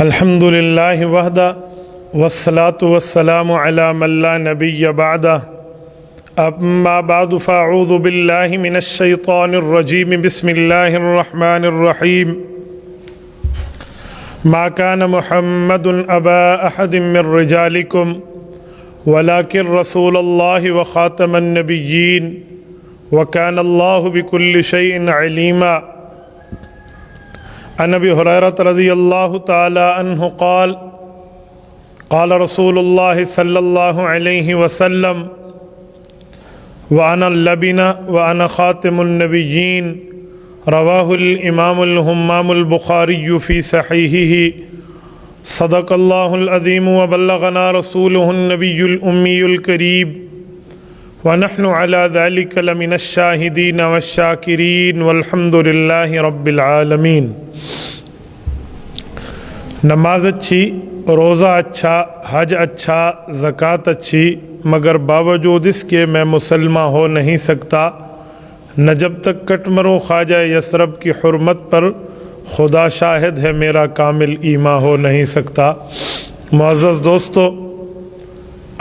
الحمد للہ وحدہ والصلاة والسلام علی من لا نبی بعدہ اما بعد فاعوذ باللہ من الشیطان الرجیم بسم اللہ الرحمن الرحیم ما كان محمد ابا احد من رجالکم ولكن رسول اللہ وخاتم النبیین وكان اللہ بكل شیء علیما عن ابی ہریرہ رضی اللہ تعالی عنہ قال قال رسول اللہ صلی اللہ علیہ وسلم وأنا اللبن وأنا خاتم النبیین رواہ الامام الہمام البخاری فی صحیحہ صدق اللہ العظیم وبلغنا رسولہ النبی الامی الکریم ونحن على ذلك لمن الشاہدین والشاکرین والحمد للہ رب العالمین۔ نماز اچھی، روزہ اچھا، حج اچھا، زکوٰۃ اچھی، مگر باوجود اس کے میں مسلمان ہو نہیں سکتا نہ جب تک کٹ مروں خواجہ یثرب کی حرمت پر خدا شاہد ہے میرا کامل ایمان ہو نہیں سکتا۔ معزز دوستو،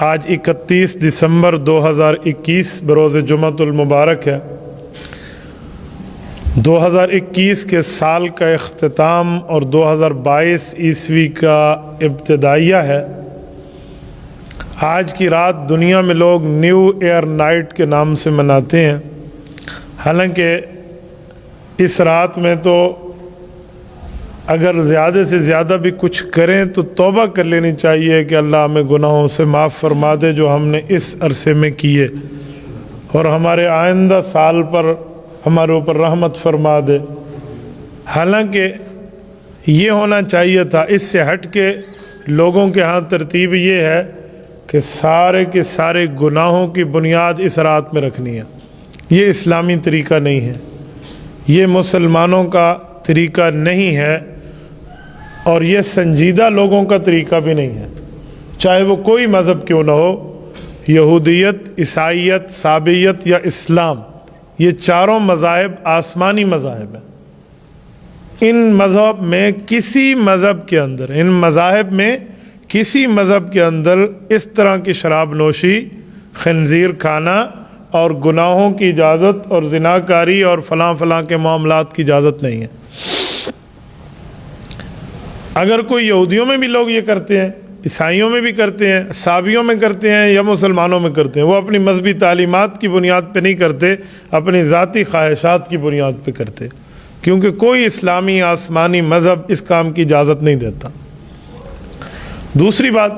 آج 31 دسمبر 2021 بروز جمعۃ المبارک ہے۔ 2021 کے سال کا اختتام اور 2022 عیسوی کا ابتدائیہ ہے۔ آج کی رات دنیا میں لوگ نیو ایئر نائٹ کے نام سے مناتے ہیں، حالانکہ اس رات میں تو اگر زیادہ سے زیادہ بھی کچھ کریں تو توبہ کر لینی چاہیے کہ اللہ ہمیں گناہوں سے معاف فرما دے جو ہم نے اس عرصے میں کیے، اور ہمارے آئندہ سال پر ہمارے اوپر رحمت فرما دے۔ حالانکہ یہ ہونا چاہیے تھا، اس سے ہٹ کے لوگوں کے ہاں ترتیب یہ ہے کہ سارے کے سارے گناہوں کی بنیاد اس رات میں رکھنی ہے۔ یہ اسلامی طریقہ نہیں ہے، یہ مسلمانوں کا طریقہ نہیں ہے، اور یہ سنجیدہ لوگوں کا طریقہ بھی نہیں ہے، چاہے وہ کوئی مذہب کیوں نہ ہو، یہودیت، عیسائیت، صابئیت یا اسلام، یہ چاروں مذاہب آسمانی مذاہب ہیں۔ ان مذہب میں کسی مذہب کے اندر اس طرح کی شراب نوشی، خنزیر کھانا اور گناہوں کی اجازت اور زناکاری اور فلاں کے معاملات کی اجازت نہیں ہے۔ اگر کوئی یہودیوں میں بھی لوگ یہ کرتے ہیں، عیسائیوں میں بھی کرتے ہیں، صابیوں میں کرتے ہیں یا مسلمانوں میں کرتے ہیں، وہ اپنی مذہبی تعلیمات کی بنیاد پہ نہیں کرتے، اپنی ذاتی خواہشات کی بنیاد پہ کرتے، کیونکہ کوئی اسلامی آسمانی مذہب اس کام کی اجازت نہیں دیتا۔ دوسری بات،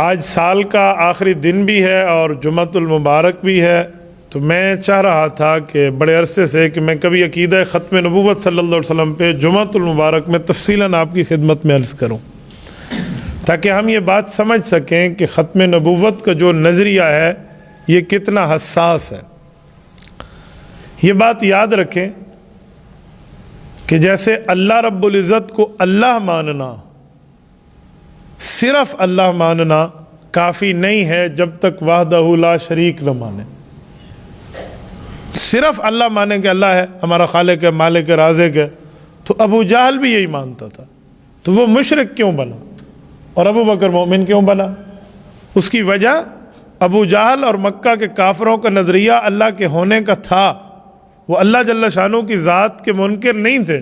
آج سال کا آخری دن بھی ہے اور جمعۃ المبارک بھی ہے، تو میں چاہ رہا تھا کہ بڑے عرصے سے کہ میں کبھی عقیدہ ختم نبوت صلی اللہ علیہ وسلم پہ جمعۃ المبارک میں تفصیلاً آپ کی خدمت میں عرض کروں، تاکہ ہم یہ بات سمجھ سکیں کہ ختم نبوت کا جو نظریہ ہے یہ کتنا حساس ہے۔ یہ بات یاد رکھیں کہ جیسے اللہ رب العزت کو اللہ ماننا، صرف اللہ ماننا کافی نہیں ہے جب تک وحدہ لا شریک نہ مانے۔ صرف اللہ مانے کہ اللہ ہے، ہمارا خالق ہے، مالک ہے، رازق ہے، تو ابو جہل بھی یہی مانتا تھا، تو وہ مشرک کیوں بنا اور ابو بکر مومن کیوں بنا؟ اس کی وجہ ابو جہل اور مکہ کے کافروں کا نظریہ اللہ کے ہونے کا تھا۔ وہ اللہ جل شانہ کی ذات کے منکر نہیں تھے،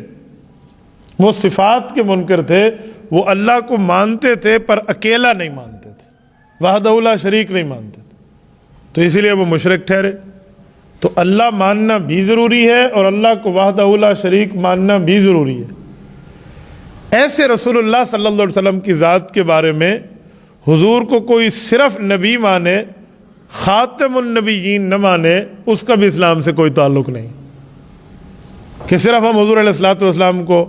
وہ صفات کے منکر تھے، وہ اللہ کو مانتے تھے پر اکیلا نہیں مانتے تھے، وحدہ لا شریک نہیں مانتے تھے، تو اسی لیے وہ مشرک ٹھہرے۔ تو اللہ ماننا بھی ضروری ہے اور اللہ کو وحدہ لا شریک ماننا بھی ضروری ہے۔ ایسے رسول اللہ صلی اللہ علیہ وسلم کی ذات کے بارے میں حضور کو کوئی صرف نبی مانے، خاتم النبیین نہ مانے، اس کا بھی اسلام سے کوئی تعلق نہیں، کہ صرف ہم حضور علیہ الصلوۃ والسلام کو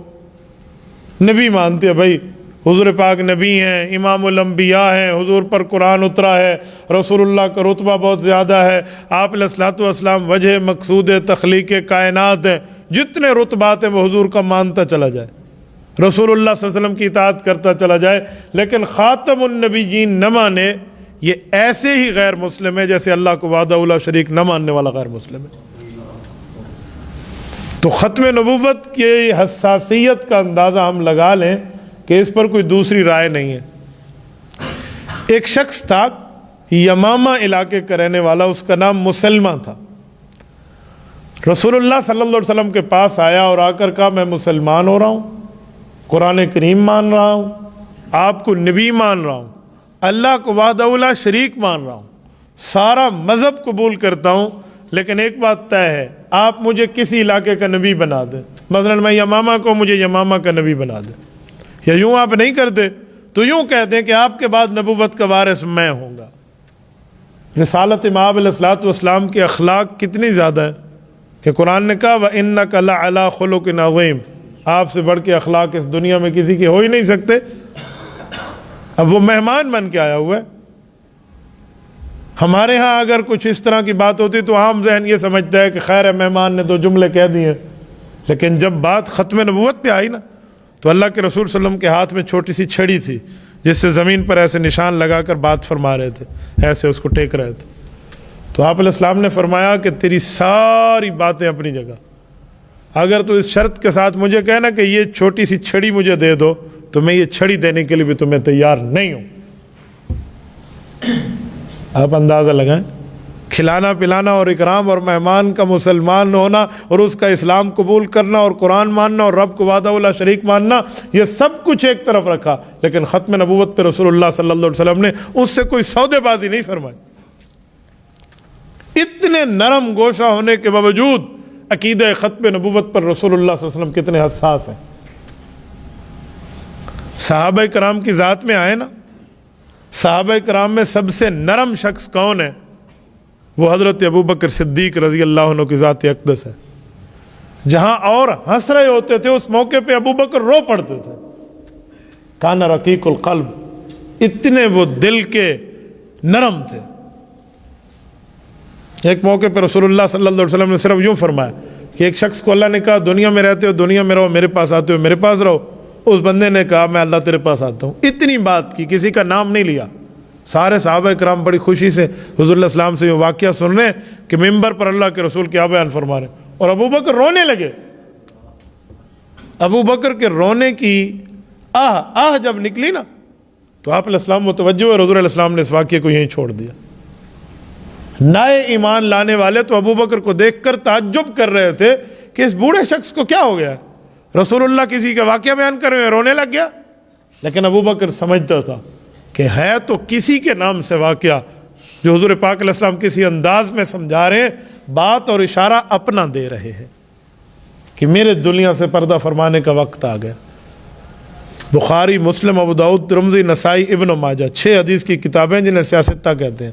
نبی مانتے ہیں۔ بھائی حضور پاک نبی ہیں، امام الانبیاء ہیں، حضور پر قرآن اترا ہے، رسول اللہ کا رتبہ بہت زیادہ ہے، آپ علیہ الصلوۃ والسلام وجہ مقصود تخلیق کائنات ہیں، جتنے رتبات ہیں وہ حضور کا مانتا چلا جائے، رسول اللہ صلی اللہ علیہ وسلم کی اطاعت کرتا چلا جائے، لیکن خاتم النبیین نہ مانے، یہ ایسے ہی غیر مسلم ہے جیسے اللہ کو وحدہ لا شریک نہ ماننے والا غیر مسلم ہے۔ تو ختم نبوت کی حساسیت کا اندازہ ہم لگا لیں کہ اس پر کوئی دوسری رائے نہیں ہے۔ ایک شخص تھا یمامہ علاقے کا رہنے والا، اس کا نام مسلمہ تھا۔ رسول اللہ صلی اللہ علیہ وسلم کے پاس آیا اور آ کر کہا میں مسلمان ہو رہا ہوں، قرآن کریم مان رہا ہوں، آپ کو نبی مان رہا ہوں، اللہ کو وحدہ لا شریک مان رہا ہوں، سارا مذہب قبول کرتا ہوں، لیکن ایک بات طے ہے، آپ مجھے کسی علاقے کا نبی بنا دیں، مثلا میں یمامہ کو مجھے یمامہ کا نبی بنا دیں، یا یوں آپ نہیں کرتے تو یوں کہتے ہیں کہ آپ کے بعد نبوت کا وارث میں ہوں گا۔ رسالت امام علیہ الصلوۃ والسلام کے اخلاق کتنی زیادہ ہیں کہ قرآن نے کہا وَإِنَّكَ لَعَلَىٰ خُلُقٍ عَظِيمٍ، آپ سے بڑھ کے اخلاق اس دنیا میں کسی کے ہو ہی نہیں سکتے۔ اب وہ مہمان بن کے آیا ہوا ہے۔ ہمارے ہاں اگر کچھ اس طرح کی بات ہوتی تو عام ذہن یہ سمجھتا ہے کہ خیر ہے مہمان نے دو جملے کہہ دیے، لیکن جب بات ختم نبوت پہ آئی نا تو اللہ کے رسول صلی اللہ علیہ وسلم کے ہاتھ میں چھوٹی سی چھڑی تھی جس سے زمین پر ایسے نشان لگا کر بات فرما رہے تھے، ایسے اس کو ٹیک رہے تھے۔ تو آپ علیہ السلام نے فرمایا کہ تیری ساری باتیں اپنی جگہ، اگر تو اس شرط کے ساتھ مجھے کہنا کہ یہ چھوٹی سی چھڑی مجھے دے دو تو میں یہ چھڑی دینے کے لیے بھی تمہیں تیار نہیں ہوں۔ آپ اندازہ لگائیں، کھلانا پلانا اور اکرام اور مہمان کا مسلمان ہونا اور اس کا اسلام قبول کرنا اور قرآن ماننا اور رب کو وحدہ لا شریک ماننا، یہ سب کچھ ایک طرف رکھا، لیکن ختم نبوت پہ رسول اللہ صلی اللہ علیہ وسلم نے اس سے کوئی سودے بازی نہیں فرمائی۔ اتنے نرم گوشہ ہونے کے باوجود عقیدہ ختم نبوت پر رسول اللہ صلی اللہ علیہ وسلم کتنے حساس ہیں۔ صحابہ کرام کی ذات میں آئے نا، صحابہ کرام میں سب سے نرم شخص کون ہے؟ وہ حضرت ابوبکر صدیق رضی اللہ عنہ کی ذات اقدس ہے۔ جہاں اور ہنس رہے ہوتے تھے اس موقع پہ ابوبکر رو پڑتے تھے۔ کان رقیق القلب، اتنے وہ دل کے نرم تھے۔ ایک موقع پہ رسول اللہ صلی اللہ علیہ وسلم نے صرف یوں فرمایا کہ ایک شخص کو اللہ نے کہا دنیا میں رہتے ہو دنیا میں رہو، میرے پاس آتے ہو میرے پاس رہو۔ اس بندے نے کہا میں اللہ تیرے پاس آتا ہوں۔ اتنی بات کی، کسی کا نام نہیں لیا۔ سارے صحابہ کرام بڑی خوشی سے حضور علیہ السلام سے یہ واقعہ سن رہے ہیں کہ ممبر پر اللہ کے رسول کیا بیان فرما رہے ہیں، اور ابوبکر رونے لگے۔ ابوبکر کے رونے کی آہ جب نکلی نا تو آپ علیہ السلام متوجہ ہوئے، حضور علیہ السلام نے اس واقعے کو یہیں چھوڑ دیا۔ نئے ایمان لانے والے تو ابوبکر کو دیکھ کر تعجب کر رہے تھے کہ اس بوڑھے شخص کو کیا ہو گیا، رسول اللہ کسی کا واقعہ بیان کر رہے ہیں رونے لگ گیا۔ لیکن ابوبکر سمجھتا تھا کہ ہے تو کسی کے نام سے واقعہ جو حضور پاک علیہ السلام کسی انداز میں سمجھا رہے ہیں، بات اور اشارہ اپنا دے رہے ہیں کہ میرے دنیا سے پردہ فرمانے کا وقت آ گیا۔ بخاری، مسلم، ابو داؤد، ترمذی، نسائی، ابن ماجہ، 6 حدیث کی کتابیں جنہیں سیاستہ کہتے ہیں۔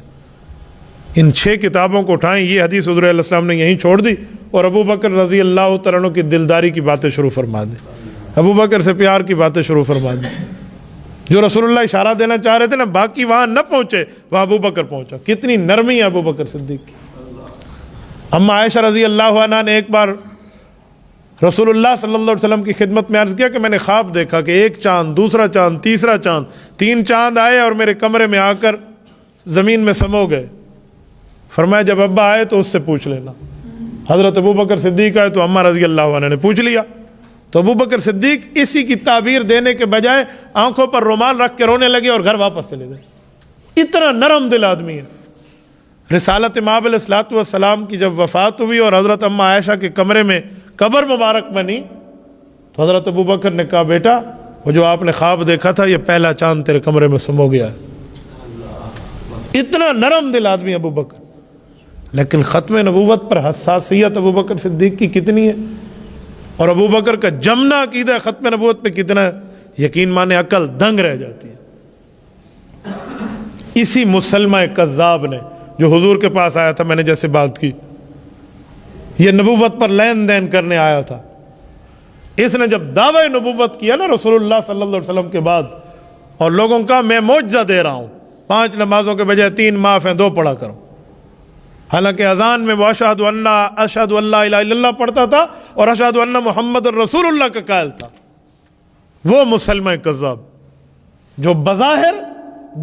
ان 6 کتابوں کو اٹھائیں، یہ حدیث حضور علیہ السلام نے یہیں چھوڑ دی اور ابوبکر رضی اللہ تعالیٰ عنہ کی دلداری کی باتیں شروع فرما دی، ابوبکر سے پیار کی باتیں شروع فرما دی۔ جو رسول اللہ اشارہ دینا چاہ رہے تھے نا، باقی وہاں نہ پہنچے، وہاں ابوبکر پہنچا۔ کتنی نرمی ہے ابوبکر صدیق کی۔ اما عائشہ رضی اللہ عنہا نے ایک بار رسول اللہ صلی اللہ علیہ وسلم کی خدمت میں عرض کیا کہ میں نے خواب دیکھا کہ ایک چاند، دوسرا چاند، تیسرا چاند، 3 چاند آئے اور میرے کمرے میں آ کر زمین میں سمو گئے۔ فرمایا جب ابا آئے تو اس سے پوچھ لینا۔ حضرت ابوبکر صدیق آئے تو اماں رضی اللہ عنہ نے پوچھ لیا۔ تو ابوبکر صدیق اسی کی تعبیر دینے کے بجائے آنکھوں پر رومال رکھ کے رونے لگے اور گھر واپس چلے گئے۔ اتنا نرم دل آدمی ہے۔ رسالت امام علیہ الصلوۃ والسلام کی جب وفات ہوئی اور حضرت اماں عائشہ کے کمرے میں قبر مبارک بنی تو حضرت ابوبکر نے کہا بیٹا وہ جو آپ نے خواب دیکھا تھا یہ پہلا چاند تیرے کمرے میں سمو گیا ہے۔ اتنا نرم دل آدمی ابوبکر، لیکن ختم نبوت پر حساسیت ابوبکر صدیق کی کتنی ہے، اور ابوبکر کا جمنا عقیدہ ختم نبوت پہ کتنا ہے، یقین مانے عقل دنگ رہ جاتی ہے۔ اسی مسلمہ کذاب نے جو حضور کے پاس آیا تھا، میں نے جیسے بات کی، یہ نبوت پر لین دین کرنے آیا تھا۔ اس نے جب دعوی نبوت کیا نا رسول اللہ صلی اللہ علیہ وسلم کے بعد، اور لوگوں کا میں معجزہ دے رہا ہوں، 5 نمازوں کے بجائے 3 معاف ہیں 2 پڑھا کرو، حالانکہ اذان میں وہ اشہد ان لا الہ الا اللہ پڑھتا تھا اور اشہد ان محمد رسول اللہ کا قائل تھا۔ وہ مسلمہ کذاب جو بظاہر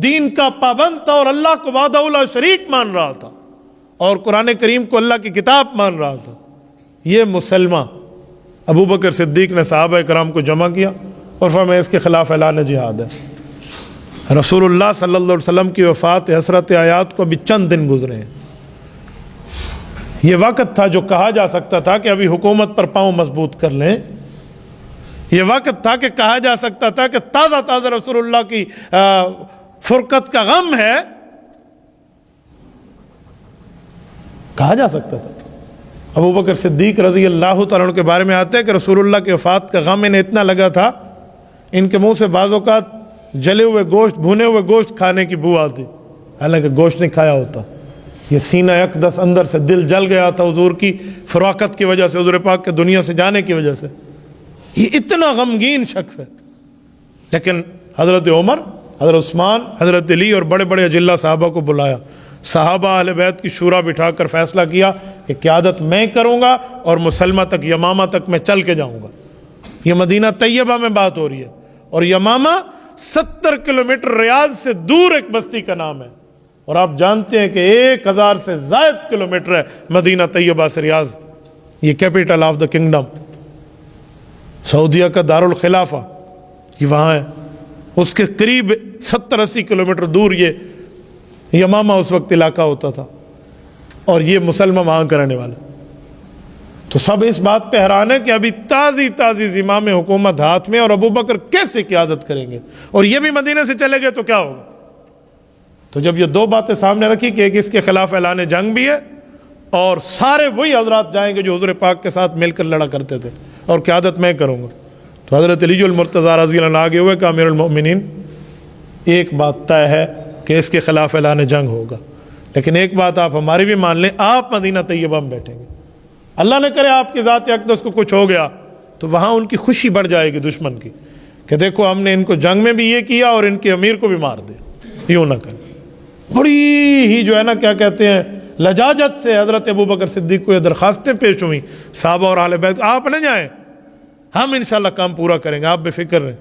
دین کا پابند تھا اور اللہ کو وحدہ لا شریک مان رہا تھا اور قرآن کریم کو اللہ کی کتاب مان رہا تھا، یہ مسلمہ ابوبکر صدیق نے صحابہ کرام کو جمع کیا اور فرمایا اس کے خلاف اعلان جہاد ہے۔ رسول اللہ صلی اللہ علیہ وسلم کی وفات حسرت آیات کو ابھی چند دن گزرے ہیں۔ یہ وقت تھا جو کہا جا سکتا تھا کہ ابھی حکومت پر پاؤں مضبوط کر لیں، یہ وقت تھا کہ کہا جا سکتا تھا کہ تازہ تازہ رسول اللہ کی فرقت کا غم ہے، کہا جا سکتا تھا۔ ابو بکر صدیق رضی اللہ تعالیٰ عنہ کے بارے میں آتے ہیں کہ رسول اللہ کی وفات کا غم انہیں اتنا لگا تھا، ان کے منہ سے بعض اوقات جلے ہوئے گوشت، بھنے ہوئے گوشت کھانے کی بو آتی، حالانکہ گوشت نہیں کھایا ہوتا۔ یہ سینہ اقدس اندر سے دل جل گیا تھا حضور کی فراقت کی وجہ سے، حضور پاک کے دنیا سے جانے کی وجہ سے۔ یہ اتنا غمگین شخص ہے، لیکن حضرت عمر، حضرت عثمان، حضرت علی اور بڑے بڑے اجلہ صحابہ کو بلایا، صحابہ اہل بیت کی شورا بٹھا کر فیصلہ کیا کہ قیادت میں کروں گا اور مسلمہ تک، یمامہ تک میں چل کے جاؤں گا۔ یہ مدینہ طیبہ میں بات ہو رہی ہے، اور یمامہ 70 کلومیٹر ریاض سے دور ایک بستی کا نام ہے، اور آپ جانتے ہیں کہ 1000 سے زائد کلومیٹر ہے مدینہ طیبہ سے ریاض، یہ کیپٹل آف دا کنگڈم، سعودیہ کا دارالخلافہ یہ وہاں ہے۔ اس کے قریب 70-80 کلومیٹر دور یہ یمامہ اس وقت علاقہ ہوتا تھا، اور یہ مسلمہ وہاں کا رہنے والا۔ تو سب اس بات پہ حیران ہے کہ ابھی تازی زمام حکومت ہاتھ میں، اور ابو بکر کیسے قیادت کریں گے، اور یہ بھی مدینہ سے چلے گئے تو کیا ہوگا۔ تو جب یہ دو باتیں سامنے رکھی کہ ایک اس کے خلاف اعلان جنگ بھی ہے، اور سارے وہی حضرات جائیں گے جو حضور پاک کے ساتھ مل کر لڑا کرتے تھے، اور قیادت میں کروں گا، تو حضرت علی المرتضیٰ رضی اللہ عنہ آگے ہوئے کہ امیر المؤمنین ایک بات طے ہے کہ اس کے خلاف اعلان جنگ ہوگا، لیکن ایک بات آپ ہماری بھی مان لیں، آپ مدینہ طیبہ میں بیٹھیں گے، اللہ نہ کرے آپ کی ذات اقدس کو کچھ ہو گیا تو وہاں ان کی خوشی بڑھ جائے گی دشمن کی، کہ دیکھو ہم نے ان کو جنگ میں بھی یہ کیا اور ان کے امیر کو بھی مار دیا۔ یوں نہ کریں۔ بڑی ہی جو ہے نا کیا کہتے ہیں لجاجت سے حضرت ابو بکر صدیق کو یہ درخواستیں پیش ہوئیں صحابہ اور اہل بیت، آپ نہ جائیں، ہم انشاءاللہ کام پورا کریں گے، آپ بے فکر رہیں۔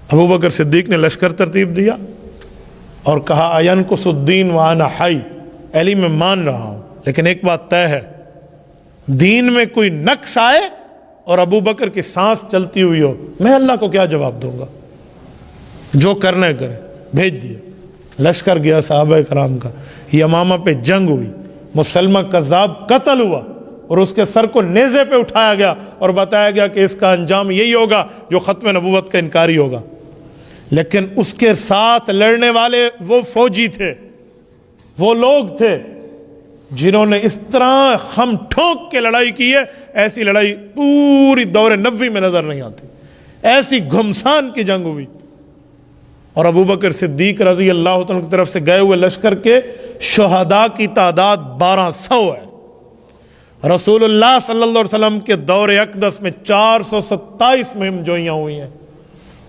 ابو بکر صدیق نے لشکر ترتیب دیا اور کہا اینقص الدین وانا حی، علی میں مان رہا ہوں، لیکن ایک بات طے ہے، دین میں کوئی نقص آئے اور ابو بکر کی سانس چلتی ہوئی ہو، میں اللہ کو کیا جواب دوں گا، جو کرنا ہے کریں۔ بھیج دیا، لشکر گیا صحابہ کرام کا، یمامہ پہ جنگ ہوئی، مسلمہ کذاب قتل ہوا، اور اس کے سر کو نیزے پہ اٹھایا گیا اور بتایا گیا کہ اس کا انجام یہی ہوگا جو ختم نبوت کا انکاری ہوگا۔ لیکن اس کے ساتھ لڑنے والے وہ فوجی تھے، وہ لوگ تھے جنہوں نے اس طرح خم ٹھونک کے لڑائی کی ہے، ایسی لڑائی پوری دور نبوی میں نظر نہیں آتی، ایسی گھمسان کی جنگ ہوئی۔ اور ابو بکر صدیق رضی اللہ عنہ کی طرف سے گئے ہوئے لشکر کے شہداء کی تعداد 1200 ہے۔ رسول اللہ صلی اللہ علیہ وسلم کے دور اقدس میں 427 مہم جوئیاں ہوئی ہیں،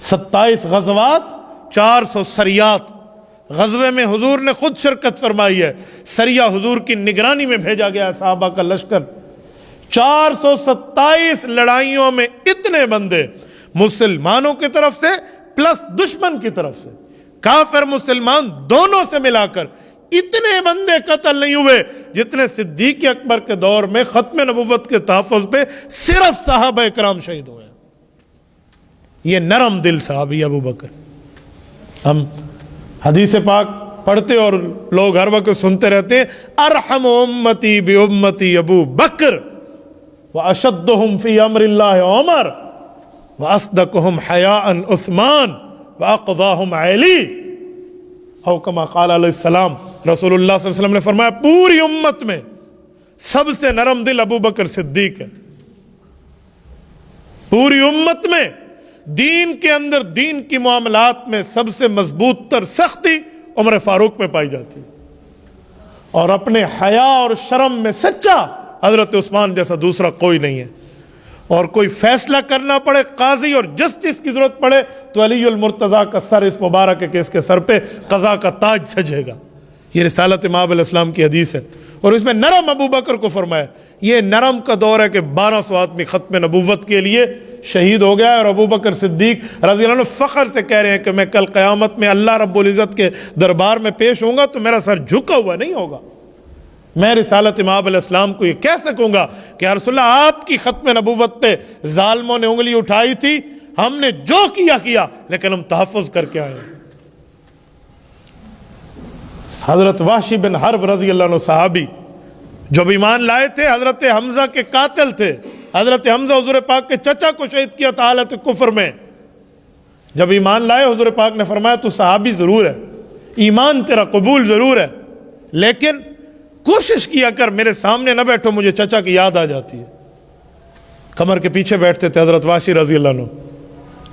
27 غزوات، 400 سریات۔ غزوے میں حضور نے خود شرکت فرمائی ہے، سریہ حضور کی نگرانی میں بھیجا گیا ہے صحابہ کا لشکر۔ 427 لڑائیوں میں اتنے بندے مسلمانوں کی طرف سے پلس دشمن کی طرف سے، کافر مسلمان دونوں سے ملا کر اتنے بندے قتل نہیں ہوئے جتنے صدیق اکبر کے دور میں ختم نبوت کے تحفظ پہ صرف صحابہ کرام شہید ہوئے ہیں۔ یہ نرم دل صحابی ابو بکر۔ ہم حدیث پاک پڑھتے اور لوگ ہر وقت سنتے رہتے ہیں، ارحم امتی بامتی ابو بکر واشدہم فی امر اللہ عمر وَأَصْدَقُهُمْ حَيَاءً عثمان وَأَقْضَاهُمْ عَلِي، او کما قال علیہ السلام، رسول اللہ صلی اللہ علیہ وسلم نے فرمایا پوری امت میں سب سے نرم دل ابو بکر صدیق ہے۔ پوری امت میں دین کے اندر، دین کی معاملات میں سب سے مضبوط تر سختی عمر فاروق میں پائی جاتی ہے، اور اپنے حیا اور شرم میں سچا حضرت عثمان جیسا دوسرا کوئی نہیں ہے۔ اور کوئی فیصلہ کرنا پڑے، قاضی اور جسٹس کی ضرورت پڑے تو علی المرتضیٰ کا سر اس مبارک ہے کہ اس کے سر پہ قضا کا تاج سجے گا۔ یہ رسالت امام علیہ السلام کی حدیث ہے، اور اس میں نرم ابو بکر کو فرمایا۔ یہ نرم کا دور ہے کہ 1200 آدمی ختم نبوت کے لیے شہید ہو گیا، اور ابو بکر صدیق رضی اللہ عنہ فخر سے کہہ رہے ہیں کہ میں کل قیامت میں اللہ رب العزت کے دربار میں پیش ہوں گا تو میرا سر جھکا ہوا نہیں ہوگا، میں رسالت امام علیہ السلام کو یہ کہہ سکوں گا کہ یا رسول اللہ آپ کی ختم نبوت پہ ظالموں نے انگلی اٹھائی تھی، ہم نے جو کیا لیکن ہم تحفظ کر کے آئے. حضرت وحشی بن حرب رضی اللہ عنہ صحابی جب ایمان لائے تھے، حضرت حمزہ کے قاتل تھے. حضرت حمزہ حضور پاک کے چچا کو شہید کیا تھا حالت کفر میں. جب ایمان لائے حضور پاک نے فرمایا تو صحابی ضرور ہے، ایمان تیرا قبول ضرور ہے، لیکن کوشش کیا کر میرے سامنے نہ بیٹھو، مجھے چچا کی یاد آ جاتی ہے. کمر کے پیچھے بیٹھتے تھے حضرت وحشی رضی اللہ عنہ.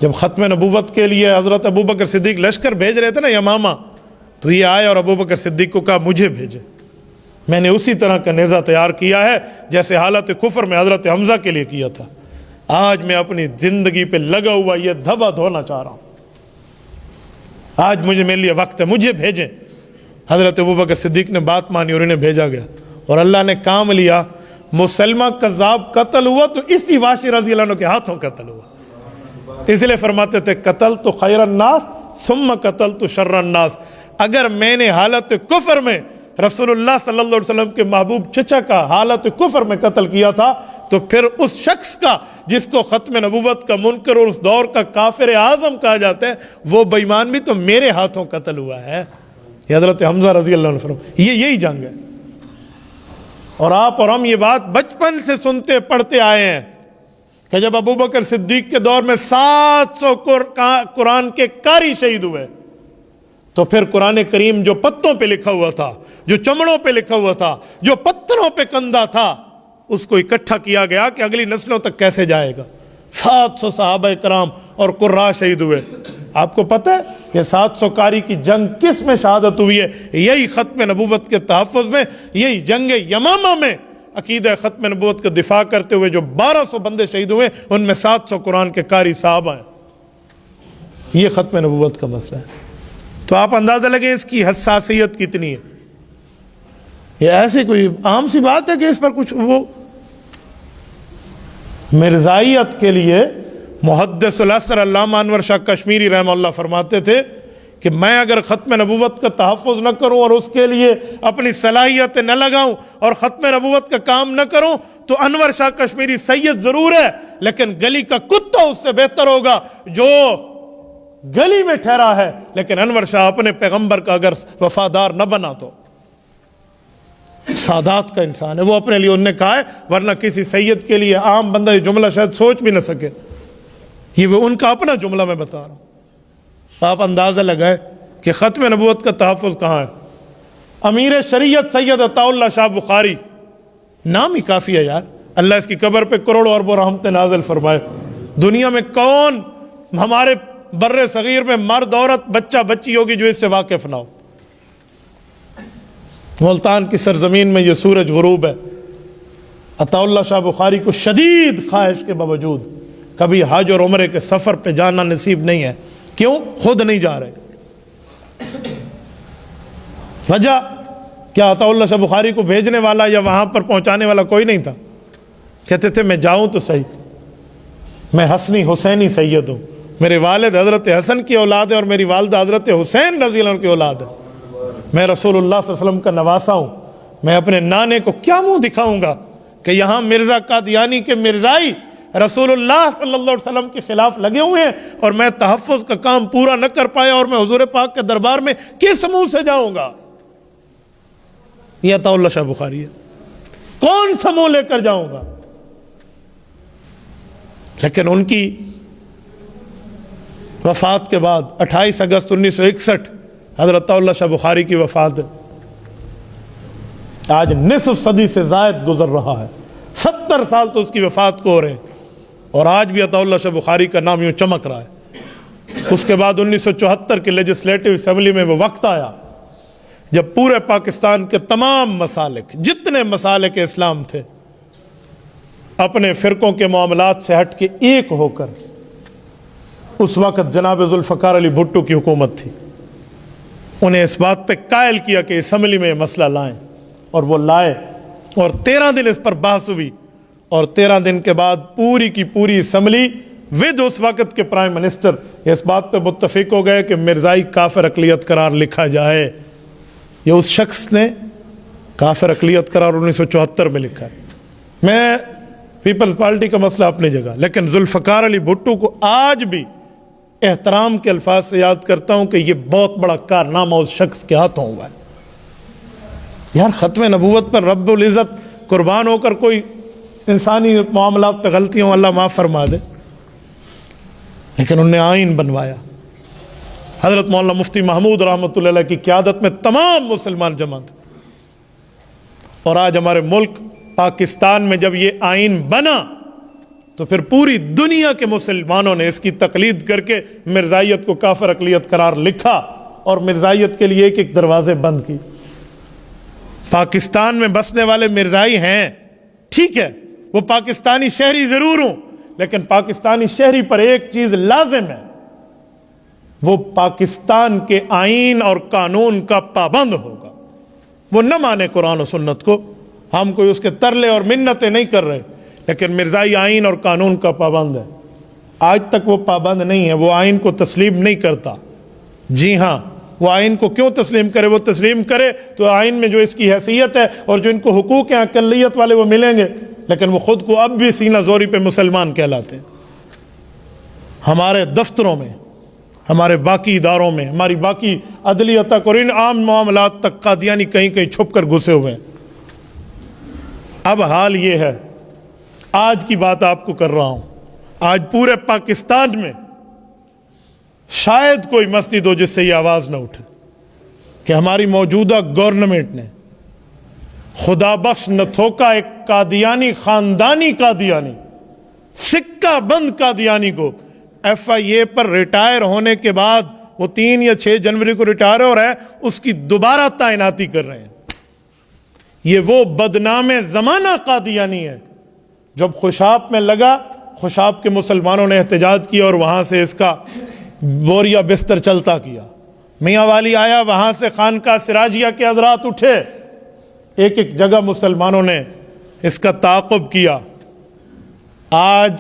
جب ختم نبوت کے لیے حضرت ابوبکر صدیق لشکر بھیج رہے تھے نا یمامہ، تو یہ آئے اور ابوبکر صدیق کو کہا مجھے بھیجے. میں نے اسی طرح کا نیزہ تیار کیا ہے جیسے حالت کفر میں حضرت حمزہ کے لیے کیا تھا. آج میں اپنی زندگی پہ لگا ہوا یہ دھبا دھونا چاہ رہا ہوں. آج میرے لیے وقت ہے، مجھے بھیجیں. حضرت ابوبکر صدیق نے بات مانی اور انہیں بھیجا گیا، اور اللہ نے کام لیا. مسلمہ کذاب قتل ہوا تو اسی وحشی رضی اللہ عنہ کے ہاتھوں قتل ہوا. اس لیے فرماتے تھے قتل تو خیر الناس ثم قتل تو شر الناس. اگر میں نے حالت کفر میں رسول اللہ صلی اللہ علیہ وسلم کے محبوب چچا کا حالت کفر میں قتل کیا تھا، تو پھر اس شخص کا جس کو ختم نبوت کا منکر اور اس دور کا کافر اعظم کہا جاتا ہے، وہ بے ایمان بھی تو میرے ہاتھوں قتل ہوا ہے. یہ حضرت حمزہ رضی اللہ عنہ فرماتے یہی جنگ ہے. اور آپ اور ہم یہ بات بچپن سے سنتے پڑھتے آئے ہیں کہ جب ابوبکر صدیق کے دور میں 700 قرآن کے قاری شہید ہوئے، تو پھر قرآن کریم جو پتوں پہ لکھا ہوا تھا، جو چمڑوں پہ لکھا ہوا تھا، جو پتھروں پہ کندہ تھا، اس کو اکٹھا کیا گیا کہ اگلی نسلوں تک کیسے جائے گا. 700 صحابہ کرام اور قراء شہید ہوئے. آپ کو پتہ ہے کہ 700 قاری کی جنگ کس میں شہادت ہوئی ہے؟ یہی ختم نبوت کے تحفظ میں، یہی جنگ یمامہ میں عقیدہ ختم نبوت کا دفاع کرتے ہوئے جو 1200 بندے شہید ہوئے، ان میں 700 قرآن کے قاری صحابہ ہیں. یہ ختم نبوت کا مسئلہ ہے. تو آپ اندازہ لگیں اس کی حساسیت کتنی ہے. یہ ایسی کوئی عام سی بات ہے کہ اس پر کچھ وہ مرزائیت کے لیے محدث العصر علامہ انور شاہ کشمیری رحمہ اللہ فرماتے تھے کہ میں اگر ختم نبوت کا تحفظ نہ کروں اور اس کے لیے اپنی صلاحیتیں نہ لگاؤں اور ختم نبوت کا کام نہ کروں تو انور شاہ کشمیری سید ضرور ہے، لیکن گلی کا کتا اس سے بہتر ہوگا جو گلی میں ٹھہرا ہے لیکن انور شاہ اپنے پیغمبر کا اگر وفادار نہ بنا تو. سادات کا انسان ہے وہ، اپنے لیے انہوں نے کہا ہے، ورنہ کسی سید کے لیے عام بندہ یہ جملہ شاید سوچ بھی نہ سکے. یہ وہ ان کا اپنا جملہ میں بتا رہا ہوں. آپ اندازہ لگائے کہ ختم نبوت کا تحفظ کہاں ہے. امیر شریعت سید عطا اللہ شاہ بخاری، نام ہی کافی ہے یار. اللہ اس کی قبر پہ کروڑوں اربوں رحمتیں نازل فرمائے. دنیا میں کون ہمارے بر صغیر میں مرد عورت بچہ بچی ہوگی جو اس سے واقف نہ ہو. ملتان کی سرزمین میں یہ سورج غروب ہے. عطا اللہ شاہ بخاری کو شدید خواہش کے باوجود کبھی حج اور عمرے کے سفر پہ جانا نصیب نہیں ہے. کیوں؟ خود نہیں جا رہے. وجہ کیا؟ عطا اللہ شاہ بخاری کو بھیجنے والا یا وہاں پر پہنچانے والا کوئی نہیں تھا. کہتے تھے میں جاؤں تو صحیح، میں حسنی حسینی سید ہوں، میرے والد حضرت حسن کی اولاد ہے اور میری والدہ حضرت حسین رضی اللہ عنہ کی اولاد ہے، میں رسول اللہ صلی اللہ علیہ وسلم کا نواسا ہوں. میں اپنے نانے کو کیا منہ دکھاؤں گا کہ یہاں مرزا قادیانی کے مرزائی رسول اللہ صلی اللہ علیہ وسلم کے خلاف لگے ہوئے ہیں اور میں تحفظ کا کام پورا نہ کر پایا اور میں حضور پاک کے دربار میں کس منہ سے جاؤں گا. یہ عطا اللہ شاہ بخاری ہے. کون سا منہ لے کر جاؤں گا؟ لیکن ان کی وفات کے بعد 28 اگست 1961 حضرت عطا اللہ شاہ بخاری کی وفات ہے. آج نصف صدی سے زائد گزر رہا ہے، 70 سال تو اس کی وفات کو ہو رہے ہیں، اور آج بھی عطا اللہ شاہ بخاری کا نام یوں چمک رہا ہے. اس کے بعد 1974 کے لیجسلیٹو اسمبلی میں وہ وقت آیا جب پورے پاکستان کے تمام مسالک، جتنے مسالک اسلام تھے، اپنے فرقوں کے معاملات سے ہٹ کے ایک ہو کر، اس وقت جناب ذوالفقار علی بھٹو کی حکومت تھی، انہیں اس بات پہ قائل کیا کہ اسمبلی میں یہ مسئلہ لائیں، اور وہ لائے، اور 13 دن اس پر بحث ہوئی، اور 13 دن کے بعد پوری کی پوری اسمبلی ود اس وقت کے پرائم منسٹر اس بات پہ متفق ہو گئے کہ مرزائی کافر اقلیت قرار لکھا جائے. یہ اس شخص نے کافر اقلیت قرار 1974 میں لکھا ہے. میں پیپلز پارٹی کا مسئلہ اپنی جگہ، لیکن ذوالفقار علی بھٹو کو آج بھی احترام کے الفاظ سے یاد کرتا ہوں کہ یہ بہت بڑا کارنامہ اس شخص کے ہاتھوں ہوا ہے. یار ختم نبوت پر رب العزت قربان ہو کر کوئی انسانی معاملات پہ غلطیوں اللہ معاف فرما دے، لیکن انہوں نے آئین بنوایا. حضرت مولانا مفتی محمود رحمۃ اللہ علیہ کی قیادت میں تمام مسلمان جمع تھے، اور آج ہمارے ملک پاکستان میں جب یہ آئین بنا تو پھر پوری دنیا کے مسلمانوں نے اس کی تقلید کر کے مرزائیت کو کافر اقلیت قرار لکھا اور مرزائیت کے لیے ایک ایک دروازے بند کی. پاکستان میں بسنے والے مرزائی ہیں، ٹھیک ہے، وہ پاکستانی شہری ضرور ہوں، لیکن پاکستانی شہری پر ایک چیز لازم ہے، وہ پاکستان کے آئین اور قانون کا پابند ہوگا. وہ نہ مانے قرآن و سنت کو، ہم کوئی اس کے ترلے اور منتیں نہیں کر رہے، لیکن مرزائی آئین اور قانون کا پابند ہے. آج تک وہ پابند نہیں ہے، وہ آئین کو تسلیم نہیں کرتا. جی ہاں، وہ آئین کو کیوں تسلیم کرے؟ وہ تسلیم کرے تو آئین میں جو اس کی حیثیت ہے اور جو ان کو حقوق ہیں اقلیت والے وہ ملیں گے، لیکن وہ خود کو اب بھی سینہ زوری پہ مسلمان کہلاتے ہیں. ہمارے دفتروں میں، ہمارے باقی اداروں میں، ہماری باقی عدلیہ تک اور ان عام معاملات تک قادیانی کہیں کہیں چھپ کر گھسے ہوئے ہیں. اب حال یہ ہے، آج کی بات آپ کو کر رہا ہوں، آج پورے پاکستان میں شاید کوئی مسجد ہو جس سے یہ آواز نہ اٹھے کہ ہماری موجودہ گورنمنٹ نے خدا بخش نتھوکا ایک قادیانی، خاندانی قادیانی، سکہ بند قادیانی کو ایف آئی اے پر ریٹائر ہونے کے بعد، وہ 3 یا 6 جنوری کو ریٹائر ہو رہا ہے، اس کی دوبارہ تعیناتی کر رہے ہیں. یہ وہ بدنام زمانہ قادیانی ہے. جب خوشاب میں لگا، خوشاب کے مسلمانوں نے احتجاج کیا اور وہاں سے اس کا بوریا بستر چلتا کیا. میاں والی آیا، وہاں سے خانقاہ سراجیہ کے حضرات اٹھے، ایک ایک جگہ مسلمانوں نے اس کا تعاقب کیا. آج